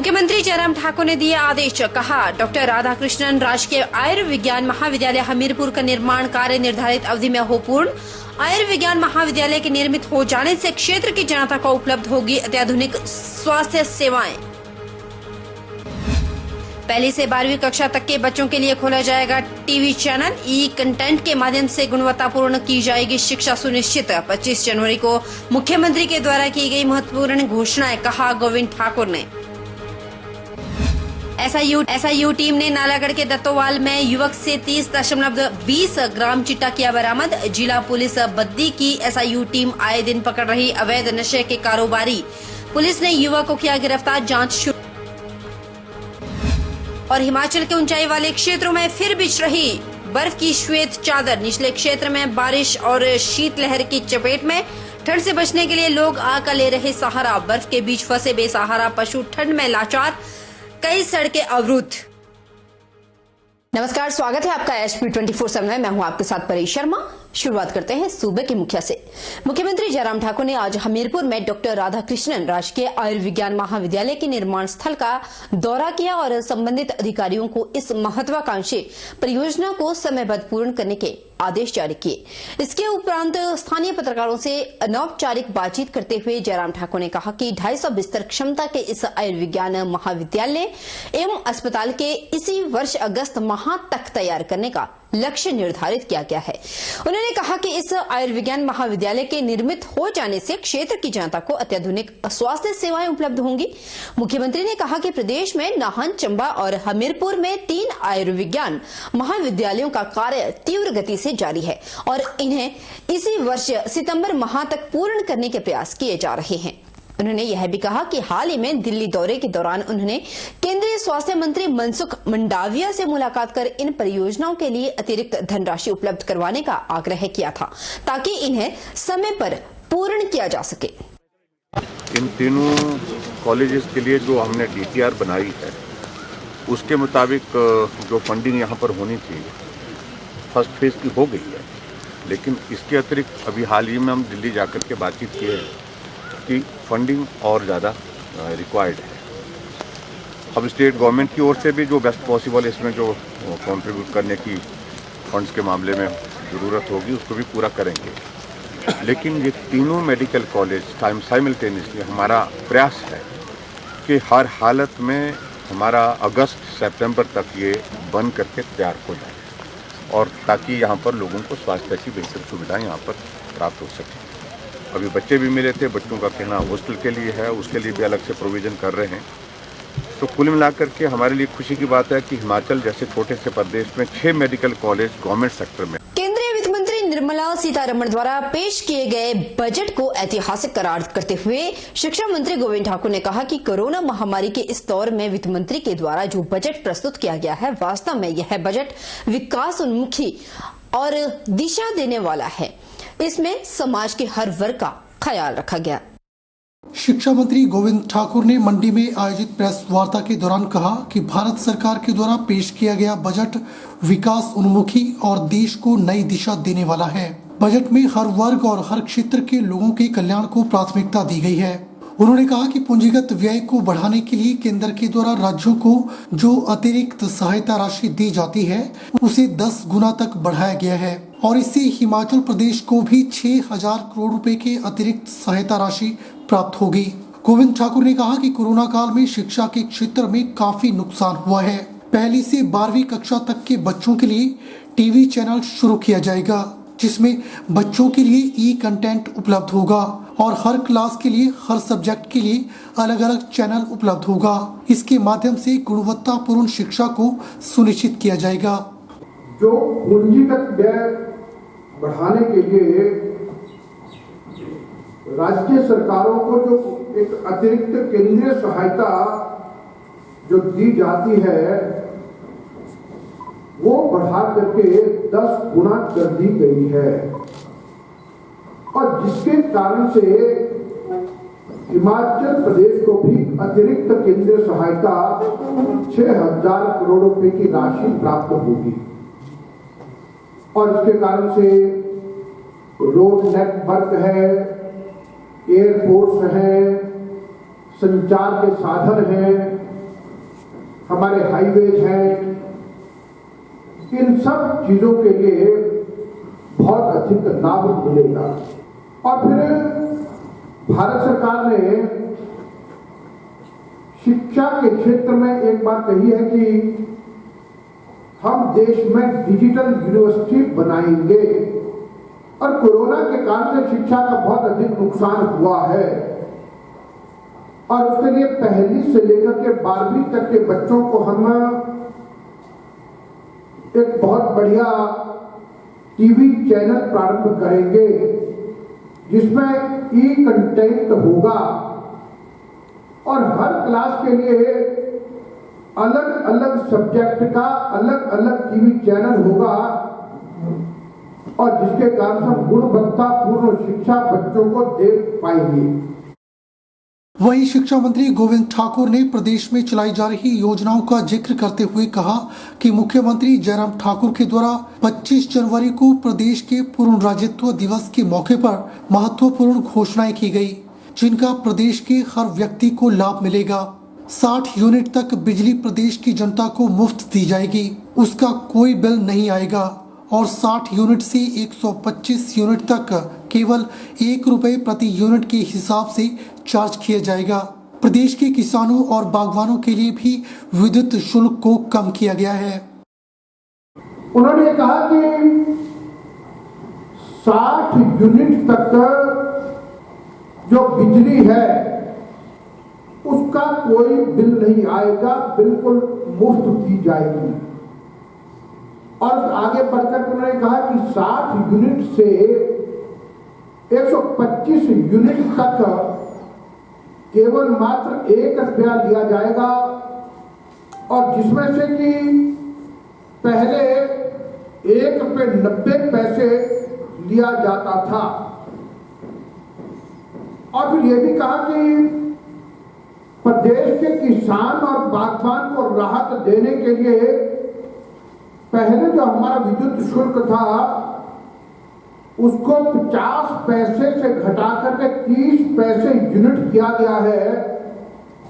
मुख्यमंत्री जयराम ठाकुर ने दिए आदेश, कहा डॉक्टर राधाकृष्णन राजकीय आयुर्विज्ञान महाविद्यालय हमीरपुर का निर्माण कार्य निर्धारित अवधि में हो पूर्ण। आयुर्विज्ञान महाविद्यालय के निर्मित हो जाने से क्षेत्र की जनता को उपलब्ध होगी अत्याधुनिक स्वास्थ्य सेवाएं। पहली से 12वीं कक्षा तक के बच्चों के लिए खोला जाएगा टीवी चैनल। ई कंटेंट के माध्यम से गुणवत्तापूर्ण की जाएगी शिक्षा सुनिश्चित। 25 जनवरी को मुख्यमंत्री के द्वारा की गई महत्वपूर्ण घोषणाएं, कहा गोविंद ठाकुर ने। एसआईयू टीम ने नालागढ़ के दत्तोवाल में युवक से 30.20 ग्राम चिट्टा किया बरामद। जिला पुलिस बद्दी की एसआईयू टीम आए दिन पकड़ रही अवैध नशे के कारोबारी। पुलिस ने युवक को किया गिरफ्तार, जांच शुरू। और हिमाचल के ऊंचाई वाले क्षेत्रों में फिर बिछ रही बर्फ की श्वेत चादर। निचले क्षेत्र में बारिश और शीतलहर की चपेट में। ठंड से बचने के लिए लोग आग का ले रहे सहारा। बर्फ के बीच फंसे बेसहारा पशु ठंड में लाचार, कई सड़कें अवरुद्ध। नमस्कार, स्वागत है आपका एचपी 24/7 में। मैं हूं आपके साथ परेश शर्मा। शुरुआत करते हैं सूबे की मुखिया से। मुख्यमंत्री जयराम ठाकुर ने आज हमीरपुर में डॉक्टर राधाकृष्णन राजकीय आयुर्विज्ञान महाविद्यालय के निर्माण स्थल का दौरा किया और संबंधित अधिकारियों को इस महत्वाकांक्षी परियोजना को समयबद्ध पूर्ण करने के आदेश जारी किए। इसके उपरांत स्थानीय पत्रकारों से अनौपचारिक बातचीत करते हुए जयराम ठाकुर ने कहा कि 250 बिस्तर क्षमता के इस आयुर्विज्ञान महाविद्यालय एवं अस्पताल के इसी वर्ष अगस्त माह तक तैयार करने का लक्ष्य निर्धारित किया गया है। उन्होंने कहा कि इस आयुर्विज्ञान महाविद्यालय के निर्मित हो जाने से क्षेत्र की जनता को अत्याधुनिक स्वास्थ्य सेवाएं उपलब्ध होंगी। मुख्यमंत्री ने कहा कि प्रदेश में नाहन, चंबा और हमीरपुर में 3 आयुर्विज्ञान महाविद्यालयों का कार्य तीव्र गति से जारी है और इन्हें इसी वर्ष सितंबर माह तक पूर्ण करने के प्रयास किए जा रहे हैं। उन्होंने यह भी कहा कि हाल ही में दिल्ली दौरे के दौरान उन्होंने केंद्रीय स्वास्थ्य मंत्री मनसुख मंडाविया से मुलाकात कर इन परियोजनाओं के लिए अतिरिक्त धनराशि उपलब्ध करवाने का आग्रह किया था ताकि इन्हें समय पर पूर्ण किया जा सके। इन तीनों कॉलेजेस के लिए जो हमने डीपीआर बनाई है उसके मुताबिक जो फंडिंग यहाँ पर होनी थी फर्स्ट फेज की हो गई है, लेकिन इसके अतिरिक्त अभी हाल ही में हम दिल्ली जाकर के बातचीत किए कि फंडिंग और ज़्यादा रिक्वायर्ड है। अब स्टेट गवर्नमेंट की ओर से भी जो बेस्ट पॉसिबल इसमें जो कंट्रीब्यूट करने की फंड्स के मामले में ज़रूरत होगी उसको भी पूरा करेंगे। लेकिन ये तीनों मेडिकल कॉलेज साइमल्टेनियसली हमारा प्रयास है कि हर हालत में हमारा अगस्त सितंबर तक ये बन करके तैयार हो जाए और ताकि यहाँ पर लोगों को स्वास्थ्य की बेहतर सुविधाएँ यहाँ पर प्राप्त हो सकें। अभी बच्चे भी मिले थे, बच्चों का कहना हॉस्टल के लिए है, उसके लिए भी अलग से प्रोविज़न कर रहे हैं। तो कुल मिलाकर के हमारे लिए खुशी की बात है कि हिमाचल जैसे छोटे से प्रदेश में 6 मेडिकल कॉलेज गवर्नमेंट सेक्टर में। केंद्रीय वित्त मंत्री निर्मला सीतारमण द्वारा पेश किए गए बजट को ऐतिहासिक करार करते हुए शिक्षा मंत्री गोविंद ठाकुर ने कहा कि कोरोना महामारी के इस दौर में वित्त मंत्री के द्वारा जो बजट प्रस्तुत किया गया है, वास्तव में यह बजट विकास उन्मुखी और दिशा देने वाला है। इसमें समाज के हर वर्ग का ख्याल रखा गया। शिक्षा मंत्री गोविंद ठाकुर ने मंडी में आयोजित प्रेस वार्ता के दौरान कहा कि भारत सरकार के द्वारा पेश किया गया बजट विकास उन्मुखी और देश को नई दिशा देने वाला है। बजट में हर वर्ग और हर क्षेत्र के लोगों के कल्याण को प्राथमिकता दी गई है। उन्होंने कहा कि पूंजीगत व्यय को बढ़ाने के लिए केंद्र के द्वारा राज्यों को जो अतिरिक्त सहायता राशि दी जाती है उसे 10 गुना तक बढ़ाया गया है और इससे हिमाचल प्रदेश को भी 6,000 करोड़ रुपए के अतिरिक्त सहायता राशि प्राप्त होगी। गोविंद ठाकुर ने कहा कि कोरोना काल में शिक्षा के क्षेत्र में काफी नुकसान हुआ है। पहली से 12वीं कक्षा तक के बच्चों के लिए टीवी चैनल शुरू किया जाएगा जिसमें बच्चों के लिए ई कंटेंट उपलब्ध होगा और हर क्लास के लिए, हर सब्जेक्ट के लिए अलग अलग चैनल उपलब्ध होगा। इसके माध्यम से गुणवत्तापूर्ण शिक्षा को सुनिश्चित किया जाएगा। जो पूंजीगत व्यय बढ़ाने के लिए राज्य सरकारों को जो एक अतिरिक्त केंद्रीय सहायता जो दी जाती है वो बढ़ा करके 10 गुना कर दी गई है और जिसके कारण से हिमाचल प्रदेश को भी अतिरिक्त केंद्रीय सहायता 6,000 करोड़ रुपए की राशि प्राप्त होगी और इसके कारण से रोड नेटवर्क है, एयरपोर्ट्स है, संचार के साधन हैं, हमारे हाईवेज हैं, इन सब चीजों के लिए बहुत अधिक लाभ मिलेगा। और फिर भारत सरकार ने शिक्षा के क्षेत्र में एक बात कही है कि हम देश में डिजिटल यूनिवर्सिटी बनाएंगे। और कोरोना के कारण से शिक्षा का बहुत अधिक नुकसान हुआ है और उसके लिए पहली से लेकर के 12वीं तक के बच्चों को हम एक बहुत बढ़िया टीवी चैनल प्रारंभ करेंगे जिसमें ई कंटेंट होगा और हर क्लास के लिए अलग अलग सब्जेक्ट का अलग अलग टीवी चैनल होगा और जिसके कारण हम गुणवत्तापूर्ण शिक्षा बच्चों को दे पाएंगे। वहीं शिक्षा मंत्री गोविंद ठाकुर ने प्रदेश में चलाई जा रही योजनाओं का जिक्र करते हुए कहा कि मुख्यमंत्री जयराम ठाकुर के द्वारा 25 जनवरी को प्रदेश के पूर्ण राज्यत्व दिवस के मौके पर महत्वपूर्ण घोषणाएं की गई, जिनका प्रदेश के हर व्यक्ति को लाभ मिलेगा। 60 यूनिट तक बिजली प्रदेश की जनता को मुफ्त दी जाएगी, उसका कोई बिल नहीं आएगा और 60 यूनिट से 125 यूनिट तक केवल 1 रुपए प्रति यूनिट के हिसाब से चार्ज किया जाएगा। प्रदेश के किसानों और बागवानों के लिए भी विद्युत शुल्क को कम किया गया है। उन्होंने कहा कि 60 यूनिट तक जो बिजली है उसका कोई बिल नहीं आएगा, बिल्कुल मुफ्त दी जाएगी। और आगे बढ़कर उन्होंने कहा कि 60 यूनिट से 125 यूनिट तक केवल मात्र 1 रुपया लिया जाएगा और जिसमें से कि पहले 1 रुपये 90 पैसे लिया जाता था। और फिर यह भी कहा कि प्रदेश के किसान और बागवान को राहत देने के लिए पहले जो हमारा विद्युत शुल्क था उसको 50 पैसे से घटा करके 30 पैसे यूनिट किया गया है,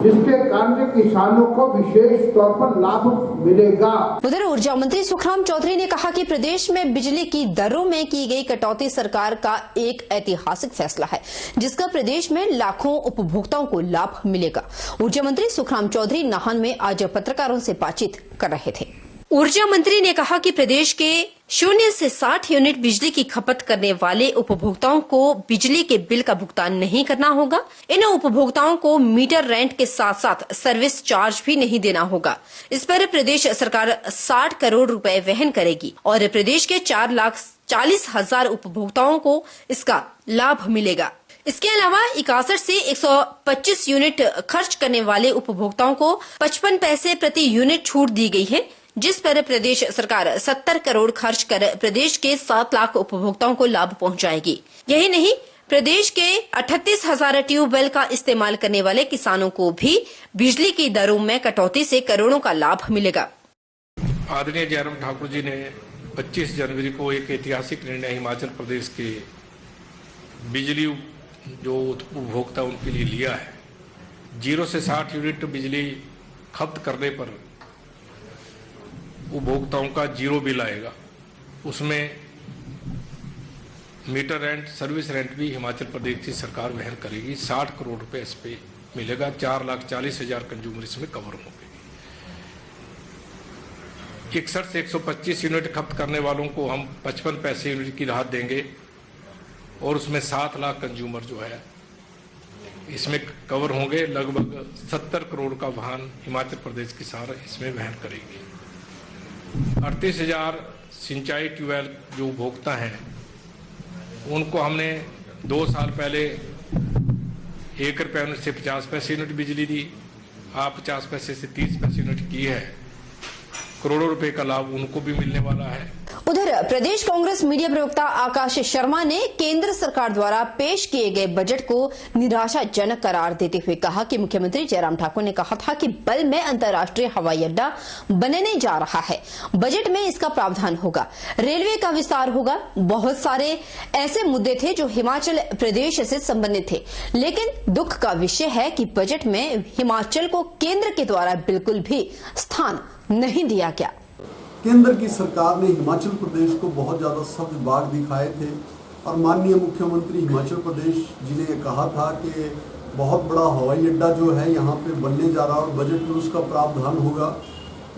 जिसके कारण से किसानों को विशेष तौर पर लाभ मिलेगा। उधर ऊर्जा मंत्री सुखराम चौधरी ने कहा कि प्रदेश में बिजली की दरों में की गई कटौती सरकार का एक ऐतिहासिक फैसला है, जिसका प्रदेश में लाखों उपभोक्ताओं को लाभ मिलेगा। ऊर्जा मंत्री सुखराम चौधरी नाहन में आज पत्रकारों से बातचीत कर रहे थे। ऊर्जा मंत्री ने कहा कि प्रदेश के 0 से 60 यूनिट बिजली की खपत करने वाले उपभोक्ताओं को बिजली के बिल का भुगतान नहीं करना होगा। इन उपभोक्ताओं को मीटर रेंट के साथ साथ सर्विस चार्ज भी नहीं देना होगा। इस पर प्रदेश सरकार 60 करोड़ रुपए वहन करेगी और प्रदेश के 4,40,000 उपभोक्ताओं को इसका लाभ मिलेगा। इसके अलावा 61 से 125 यूनिट खर्च करने वाले उपभोक्ताओं को 55 पैसे प्रति यूनिट छूट दी गई है, जिस पर प्रदेश सरकार 70 करोड़ खर्च कर प्रदेश के 7 लाख उपभोक्ताओं को लाभ पहुंचाएगी। यही नहीं, प्रदेश के 38,000 ट्यूबवेल का इस्तेमाल करने वाले किसानों को भी बिजली की दरों में कटौती से करोड़ों का लाभ मिलेगा। आदरणीय जयराम ठाकुर जी ने 25 जनवरी को एक ऐतिहासिक निर्णय हिमाचल प्रदेश के बिजली जो उपभोक्ता उनके लिए लिया है। 0 से 60 यूनिट बिजली खपत करने पर उपभोक्ताओं का 0 बिल आएगा। उसमें मीटर रेंट, सर्विस रेंट भी हिमाचल प्रदेश की सरकार वहन करेगी। 60 करोड़ रुपए इस पे मिलेगा। 4,40,000 कंज्यूमर इसमें कवर होंगे। 61 से 125 यूनिट खपत करने वालों को हम 55 पैसे यूनिट की राहत देंगे और उसमें 7 लाख कंज्यूमर जो है इसमें कवर होंगे। लगभग 70 करोड़ का वाहन हिमाचल प्रदेश की सरकार इसमें वहन करेगी। 38,000 सिंचाई ट्यूबवेल जो उपभोक्ता हैं उनको हमने 2 साल पहले 1 रुपये यूनिट से 50 पैसे यूनिट बिजली दी। आप 50 पैसे से 30 पैसे यूनिट की है। करोड़ों रुपए का लाभ उनको भी मिलने वाला है। उधर प्रदेश कांग्रेस मीडिया प्रवक्ता आकाश शर्मा ने केंद्र सरकार द्वारा पेश किए गए बजट को निराशाजनक करार देते हुए कहा कि मुख्यमंत्री जयराम ठाकुर ने कहा था कि बल में अंतर्राष्ट्रीय हवाई अड्डा बनने जा रहा है। बजट में इसका प्रावधान होगा, रेलवे का विस्तार होगा। बहुत सारे ऐसे मुद्दे थे जो हिमाचल प्रदेश से संबंधित थे, लेकिन दुख का विषय है कि बजट में हिमाचल को केंद्र के द्वारा बिल्कुल भी स्थान नहीं दिया गया। केंद्र की सरकार ने हिमाचल प्रदेश को बहुत ज़्यादा सब्ज बाग दिखाए थे और माननीय मुख्यमंत्री हिमाचल प्रदेश जी ने कहा था कि बहुत बड़ा हवाई अड्डा जो है यहाँ पे बनने जा रहा है और बजट में उसका प्रावधान होगा।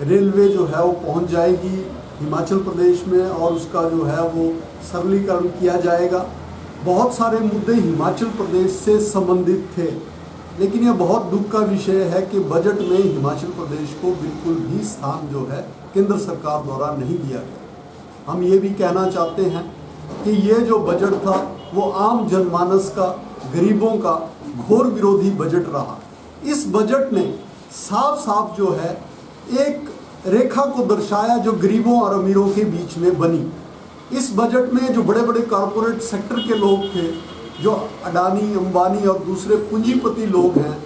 रेलवे जो है वो पहुँच जाएगी हिमाचल प्रदेश में और उसका जो है वो सरलीकरण किया जाएगा। बहुत सारे मुद्दे हिमाचल प्रदेश से संबंधित थे, लेकिन यह बहुत दुख का विषय है कि बजट में हिमाचल प्रदेश को बिल्कुल भी स्थान जो है केंद्र सरकार द्वारा नहीं दिया गया। हम ये भी कहना चाहते हैं कि ये जो बजट था वो आम जनमानस का, गरीबों का घोर विरोधी बजट रहा। इस बजट ने साफ साफ जो है एक रेखा को दर्शाया जो गरीबों और अमीरों के बीच में बनी। इस बजट में जो बड़े बड़े कॉरपोरेट सेक्टर के लोग थे, जो अडानी, अंबानी और दूसरे पूंजीपति लोग हैं,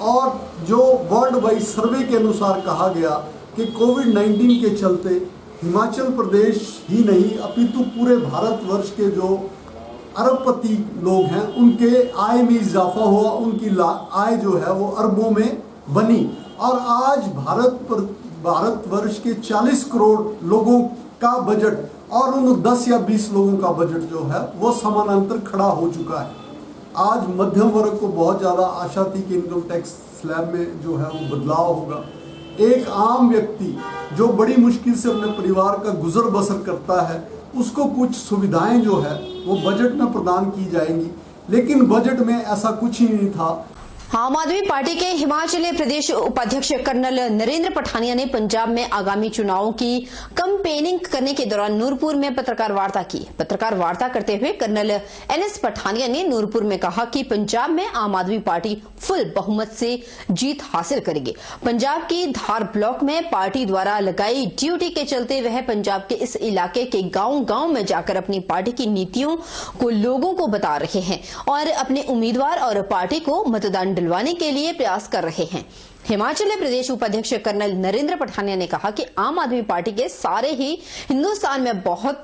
और जो वर्ल्ड वाइड सर्वे के अनुसार कहा गया कि कोविड-19 के चलते हिमाचल प्रदेश ही नहीं अपितु पूरे भारतवर्ष के जो अरबपति लोग हैं उनके आय में इजाफा हुआ, उनकी आय जो है वो अरबों में बनी। और आज भारतवर्ष के 40 करोड़ लोगों का बजट और उन 10 या 20 लोगों का बजट जो है वो समानांतर खड़ा हो चुका है। आज मध्यम वर्ग को बहुत ज़्यादा आशा थी कि इनकम टैक्स स्लैब में जो है वो बदलाव होगा। एक आम व्यक्ति जो बड़ी मुश्किल से अपने परिवार का गुजर बसर करता है उसको कुछ सुविधाएं जो है वो बजट में प्रदान की जाएंगी, लेकिन बजट में ऐसा कुछ ही नहीं था। आम आदमी पार्टी के हिमाचल प्रदेश उपाध्यक्ष कर्नल नरेंद्र पठानिया ने पंजाब में आगामी चुनावों की कैंपेनिंग करने के दौरान नूरपुर में पत्रकार वार्ता की। पत्रकार वार्ता करते हुए कर्नल एनएस पठानिया ने नूरपुर में कहा कि पंजाब में आम आदमी पार्टी फुल बहुमत से जीत हासिल करेगी। पंजाब की धार ब्लॉक में पार्टी द्वारा लगाई ड्यूटी के चलते वह पंजाब के इस इलाके के गांव-गांव में जाकर अपनी पार्टी की नीतियों को लोगों को बता रहे हैं और अपने उम्मीदवार और पार्टी को मतदान दिलवाने के लिए प्रयास कर रहे हैं। हिमाचल प्रदेश उपाध्यक्ष कर्नल नरेंद्र पठानिया ने कहा कि आम आदमी पार्टी के सारे ही हिंदुस्तान में बहुत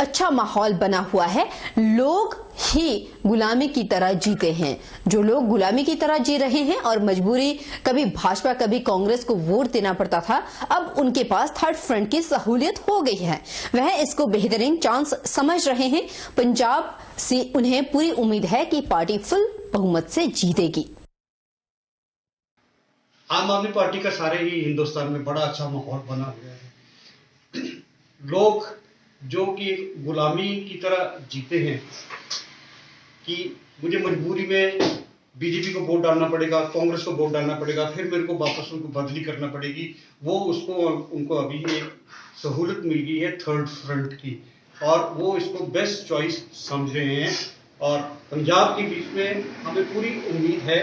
अच्छा माहौल बना हुआ है। लोग ही गुलामी की तरह जीते हैं। जो लोग गुलामी की तरह जी रहे हैं और मजबूरी कभी भाजपा कभी कांग्रेस को वोट देना पड़ता था, अब उनके पास थर्ड फ्रंट की सहूलियत हो गई है। वह इसको बेहतरीन चांस समझ रहे हैं। पंजाब से उन्हें पूरी उम्मीद है कि पार्टी फुल बहुमत से जीतेगी। आम आदमी पार्टी का सारे ही हिंदुस्तान में बड़ा अच्छा माहौल बना हुआ है। लोग जो कि गुलामी की तरह जीते हैं कि मुझे मजबूरी में बीजेपी को वोट डालना पड़ेगा, कांग्रेस को वोट डालना पड़ेगा, फिर मेरे को वापस उनको बदली करना पड़ेगी, वो उनको अभी एक सहूलत मिल गई है थर्ड फ्रंट की और वो इसको बेस्ट चॉइस समझ रहे हैं। और पंजाब के बीच में हमें पूरी उम्मीद है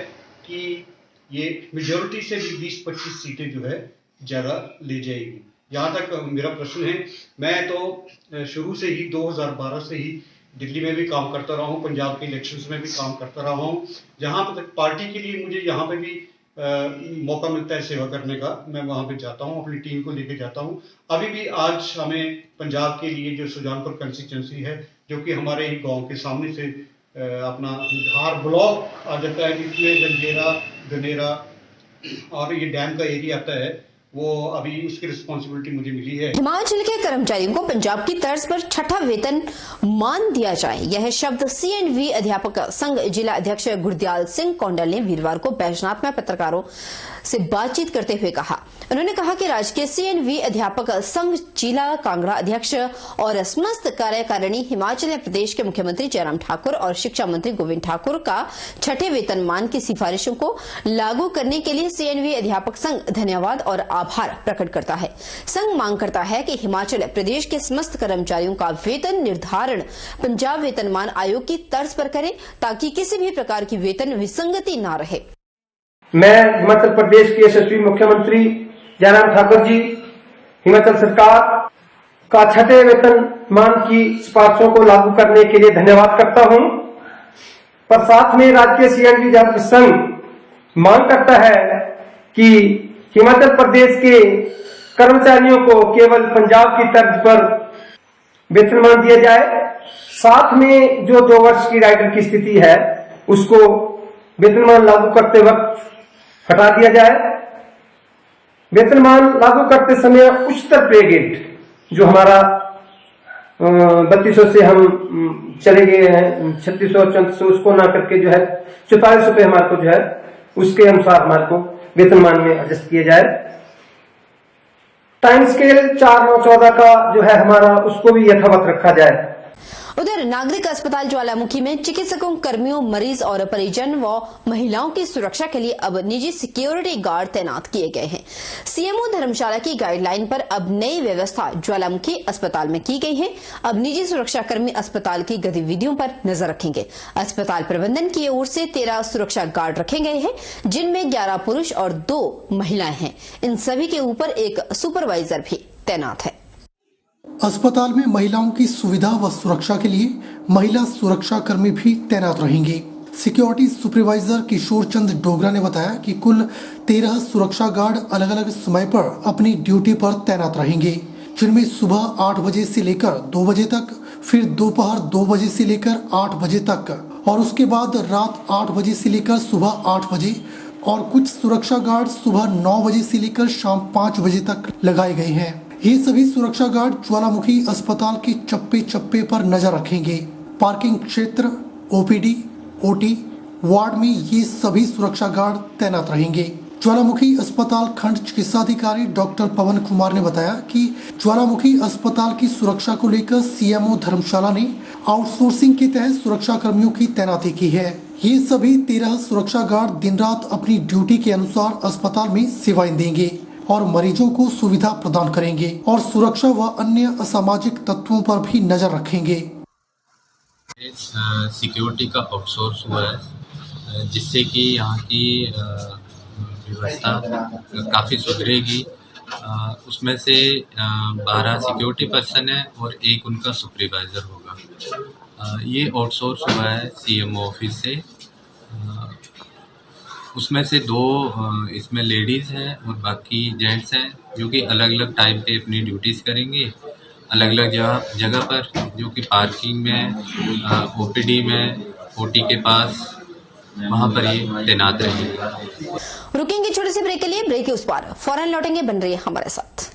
कि ये मेजोरिटी से भी 20-25 सीटें जो है ज़्यादा ले जाएगी। यहाँ तक मेरा प्रश्न है, मैं तो शुरू से ही 2012 से ही दिल्ली में भी काम करता रहा हूँ, पंजाब के इलेक्शंस में भी काम करता रहा हूँ। जहाँ तक पार्टी के लिए मुझे यहाँ पे भी मौका मिलता है सेवा करने का, मैं वहाँ पे जाता हूँ, अपनी टीम को लेके जाता हूँ। अभी भी आज हमें पंजाब के लिए जो सुजानपुर कंस्टिट्यूंसी है, जो कि हमारे ही गाँव के सामने से अपना धार ब्लॉक आ जाता है, जिसमें जंजेरा, गनेरा और ये डैम का एरिया आता है, वो अभी उसकी रिस्पॉन्सिबिलिटी मुझे मिली है। हिमाचल के कर्मचारियों को पंजाब की तर्ज पर छठा वेतन मान दिया जाए, यह शब्द CNV अध्यापक संघ जिला अध्यक्ष गुरदयाल सिंह कौंडल ने वीरवार को बैजनाथ में पत्रकारों से बातचीत करते हुए कहा। उन्होंने कहा कि राज्य के CNV अध्यापक संघ जिला कांगड़ा अध्यक्ष और समस्त कार्यकारिणी हिमाचल प्रदेश के मुख्यमंत्री जयराम ठाकुर और शिक्षा मंत्री गोविंद ठाकुर का छठे वेतनमान की सिफारिशों को लागू करने के लिए CNV अध्यापक संघ धन्यवाद और आभार प्रकट करता है। संघ मांग करता है कि हिमाचल प्रदेश के समस्त कर्मचारियों का वेतन निर्धारण पंजाब वेतनमान आयोग की तर्ज पर करें, ताकि किसी भी प्रकार की वेतन विसंगति न रहे। मैं हिमाचल प्रदेश के यशस्वी मुख्यमंत्री जयराम ठाकुर जी, हिमाचल सरकार का छठे वेतनमान की सिफारिशों को लागू करने के लिए धन्यवाद करता हूं, पर साथ में राज्य सीएनडी छात्र संघ मांग करता है कि हिमाचल प्रदेश के कर्मचारियों को केवल पंजाब की तर्ज पर वेतनमान दिया जाए। साथ में जो 2 वर्ष की राइडर की स्थिति है उसको वेतनमान लागू करते वक्त हटा दिया जाए। वेतनमान लागू करते समय उच्चतर पे ग्रेड जो हमारा 3200 से हम चले गए हैं 3600 3400, उसको ना करके जो है 4400 रुपये हमारे को जो है उसके अनुसार हमारे को वेतनमान में एडजस्ट किया जाए। टाइम स्केल 4-9-14 का जो है हमारा उसको भी यथावत रखा जाए। उधर नागरिक अस्पताल ज्वालामुखी में चिकित्सकों, कर्मियों, मरीज और परिजन व महिलाओं की सुरक्षा के लिए अब निजी सिक्योरिटी गार्ड तैनात किए गए हैं। सीएमओ धर्मशाला की गाइडलाइन पर अब नई व्यवस्था ज्वालामुखी अस्पताल में की गई है। अब निजी सुरक्षा कर्मी अस्पताल की गतिविधियों पर नजर रखेंगे। अस्पताल प्रबंधन की ओर से 13 सुरक्षा गार्ड रखे गए हैं, जिनमें 11 पुरुष और 2 महिलाएं हैं। इन सभी के ऊपर एक सुपरवाइजर भी तैनात है। अस्पताल में महिलाओं की सुविधा व सुरक्षा के लिए महिला सुरक्षा कर्मी भी तैनात रहेंगे। सिक्योरिटी सुपरवाइजर किशोर चंद डोगरा ने बताया कि कुल 13 सुरक्षा गार्ड अलग अलग समय पर अपनी ड्यूटी पर तैनात रहेंगे, जिनमें सुबह 8 बजे से लेकर 2 बजे तक, फिर दोपहर 2 बजे से लेकर 8 बजे तक और उसके बाद रात 8 बजे से लेकर सुबह 8 बजे और कुछ सुरक्षा गार्ड सुबह 9 बजे से लेकर शाम 5 बजे तक लगाए गए हैं। ये सभी सुरक्षा गार्ड ज्वालामुखी अस्पताल के चप्पे चप्पे पर नजर रखेंगे। पार्किंग क्षेत्र, ओपीडी, ओटी वार्ड में ये सभी सुरक्षा गार्ड तैनात रहेंगे। ज्वालामुखी अस्पताल खंड चिकित्साधिकारी डॉक्टर पवन कुमार ने बताया कि ज्वालामुखी अस्पताल की सुरक्षा को लेकर सीएमओ धर्मशाला ने आउटसोर्सिंग के तहत सुरक्षा कर्मियों की तैनाती की है। ये सभी 13 सुरक्षा गार्ड दिन रात अपनी ड्यूटी के अनुसार अस्पताल में सेवाएं देंगे और मरीजों को सुविधा प्रदान करेंगे और सुरक्षा व अन्य असामाजिक तत्वों पर भी नजर रखेंगे। सिक्योरिटी का आउटसोर्स हुआ है, जिससे कि यहाँ की व्यवस्था काफ़ी सुधरेगी। उसमें से 12 सिक्योरिटी पर्सन है और एक उनका सुपरवाइज़र होगा। ये आउटसोर्स हुआ है सीएमओ ऑफिस से। उसमें से 2 इसमें लेडीज़ हैं और बाकी जेंट्स हैं, जो कि अलग अलग टाइम पे अपनी ड्यूटीज़ करेंगे अलग अलग जगह पर, जो कि पार्किंग में, ओपीडी में, ओटी के पास, वहाँ पर ये तैनात रहेंगे। रुकेंगे छोटे से ब्रेक के लिए। ब्रेक के उस पार फौरन लौटेंगे, बन रही है हमारे साथ।